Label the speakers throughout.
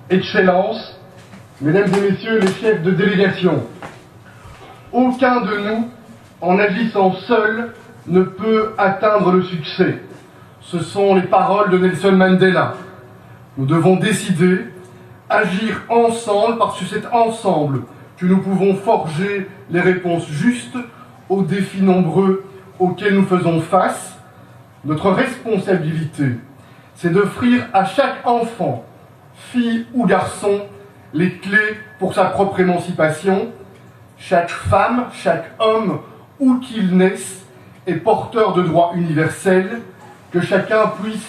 Speaker 1: Excellences, Mesdames et Messieurs les chefs de délégation, aucun de nous, en agissant seul, ne peut atteindre le succès. Ce sont les paroles de Nelson Mandela. Nous devons décider, agir ensemble, parce que c'est ensemble que nous pouvons forger les réponses justes aux défis nombreux auxquels nous faisons face. Notre responsabilité, c'est d'offrir à chaque enfant, fille ou garçon, les clés pour sa propre émancipation. Chaque femme, chaque homme, où qu'il naisse, est porteur de droits universels, que chacun puisse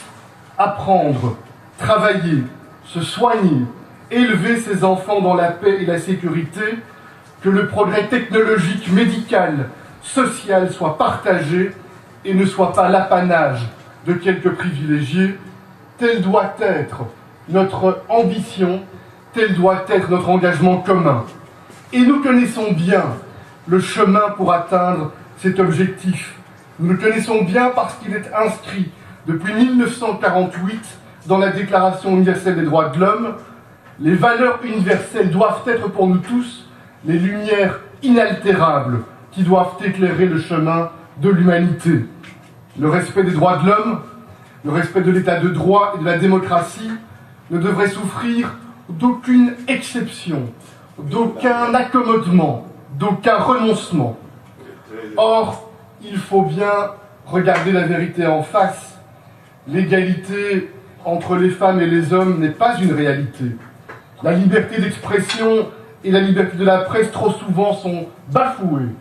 Speaker 1: apprendre, travailler, se soigner, élever ses enfants dans la paix et la sécurité, que le progrès technologique, médical, social soit partagé et ne soit pas l'apanage de quelques privilégiés. Telle doit être notre ambition, tel doit être notre engagement commun. Et nous connaissons bien le chemin pour atteindre cet objectif. Nous le connaissons bien parce qu'il est inscrit depuis 1948 dans la Déclaration universelle des droits de l'homme. Les valeurs universelles doivent être pour nous tous les lumières inaltérables qui doivent éclairer le chemin de l'humanité. Le respect des droits de l'homme, le respect de l'état de droit et de la démocratie ne devrait souffrir d'aucune exception, d'aucun accommodement, d'aucun renoncement. Or, il faut bien regarder la vérité en face. L'égalité entre les femmes et les hommes n'est pas une réalité. La liberté d'expression et la liberté de la presse trop souvent sont bafouées.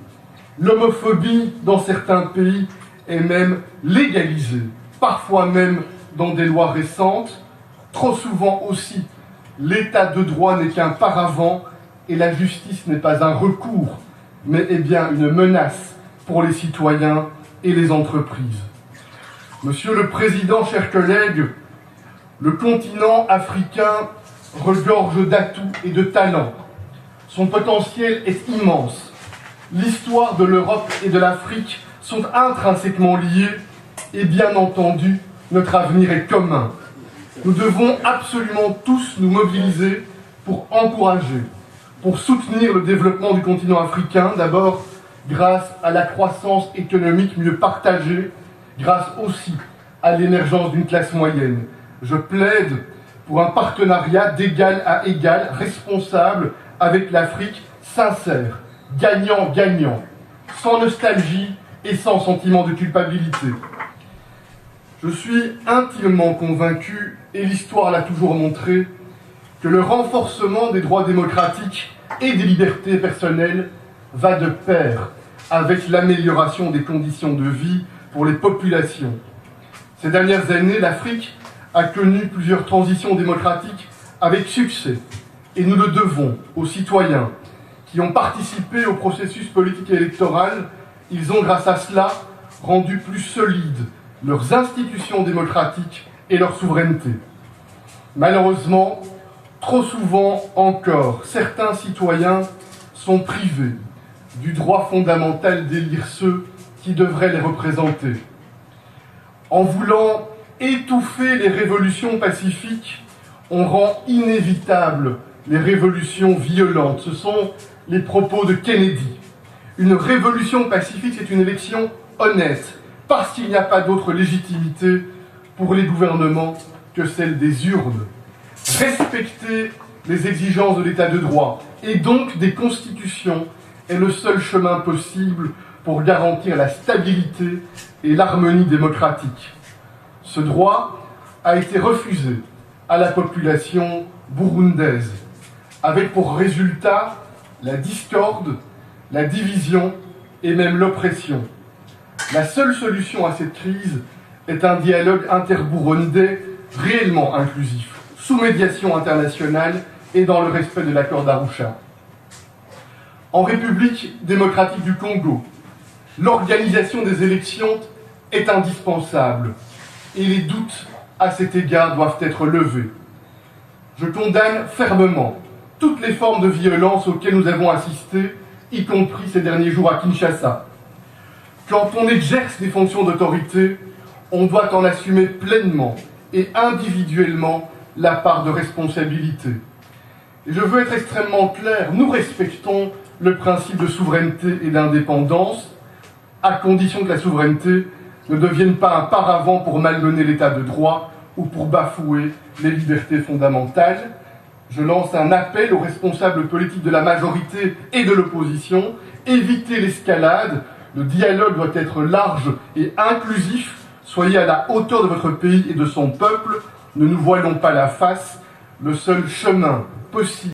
Speaker 1: L'homophobie dans certains pays est même légalisée, parfois même dans des lois récentes. Trop souvent aussi, l'état de droit n'est qu'un paravent et la justice n'est pas un recours, mais est bien une menace pour les citoyens et les entreprises. Monsieur le Président, chers collègues, le continent africain regorge d'atouts et de talents. Son potentiel est immense. L'histoire de l'Europe et de l'Afrique sont intrinsèquement liées et bien entendu, notre avenir est commun. Nous devons absolument tous nous mobiliser pour encourager, pour soutenir le développement du continent africain, d'abord grâce à la croissance économique mieux partagée, grâce aussi à l'émergence d'une classe moyenne. Je plaide pour un partenariat d'égal à égal, responsable avec l'Afrique, sincère, gagnant-gagnant, sans nostalgie et sans sentiment de culpabilité. Je suis intimement convaincu, et l'histoire l'a toujours montré, que le renforcement des droits démocratiques et des libertés personnelles va de pair avec l'amélioration des conditions de vie pour les populations. Ces dernières années, l'Afrique a connu plusieurs transitions démocratiques avec succès, et nous le devons aux citoyens qui ont participé au processus politique et électoral. Ils ont, grâce à cela, rendu plus solides leurs institutions démocratiques et leur souveraineté. Malheureusement, trop souvent encore, certains citoyens sont privés du droit fondamental d'élire ceux qui devraient les représenter. En voulant étouffer les révolutions pacifiques, on rend inévitables les révolutions violentes. Ce sont les propos de Kennedy. Une révolution pacifique, c'est une élection honnête, parce qu'il n'y a pas d'autre légitimité pour les gouvernements que celle des urnes. Respecter les exigences de l'état de droit et donc des constitutions est le seul chemin possible pour garantir la stabilité et l'harmonie démocratique. Ce droit a été refusé à la population burundaise, avec pour résultat la discorde, la division et même l'oppression. La seule solution à cette crise est un dialogue interburundais réellement inclusif, sous médiation internationale et dans le respect de l'accord d'Arusha. En République démocratique du Congo, l'organisation des élections est indispensable et les doutes à cet égard doivent être levés. Je condamne fermement toutes les formes de violence auxquelles nous avons assisté, y compris ces derniers jours à Kinshasa. Quand on exerce des fonctions d'autorité, on doit en assumer pleinement et individuellement la part de responsabilité. Et je veux être extrêmement clair, nous respectons le principe de souveraineté et d'indépendance, à condition que la souveraineté ne devienne pas un paravent pour malmener l'état de droit ou pour bafouer les libertés fondamentales. Je lance un appel aux responsables politiques de la majorité et de l'opposition. Évitez l'escalade, le dialogue doit être large et inclusif. Soyez à la hauteur de votre pays et de son peuple. Ne nous voilons pas la face. Le seul chemin possible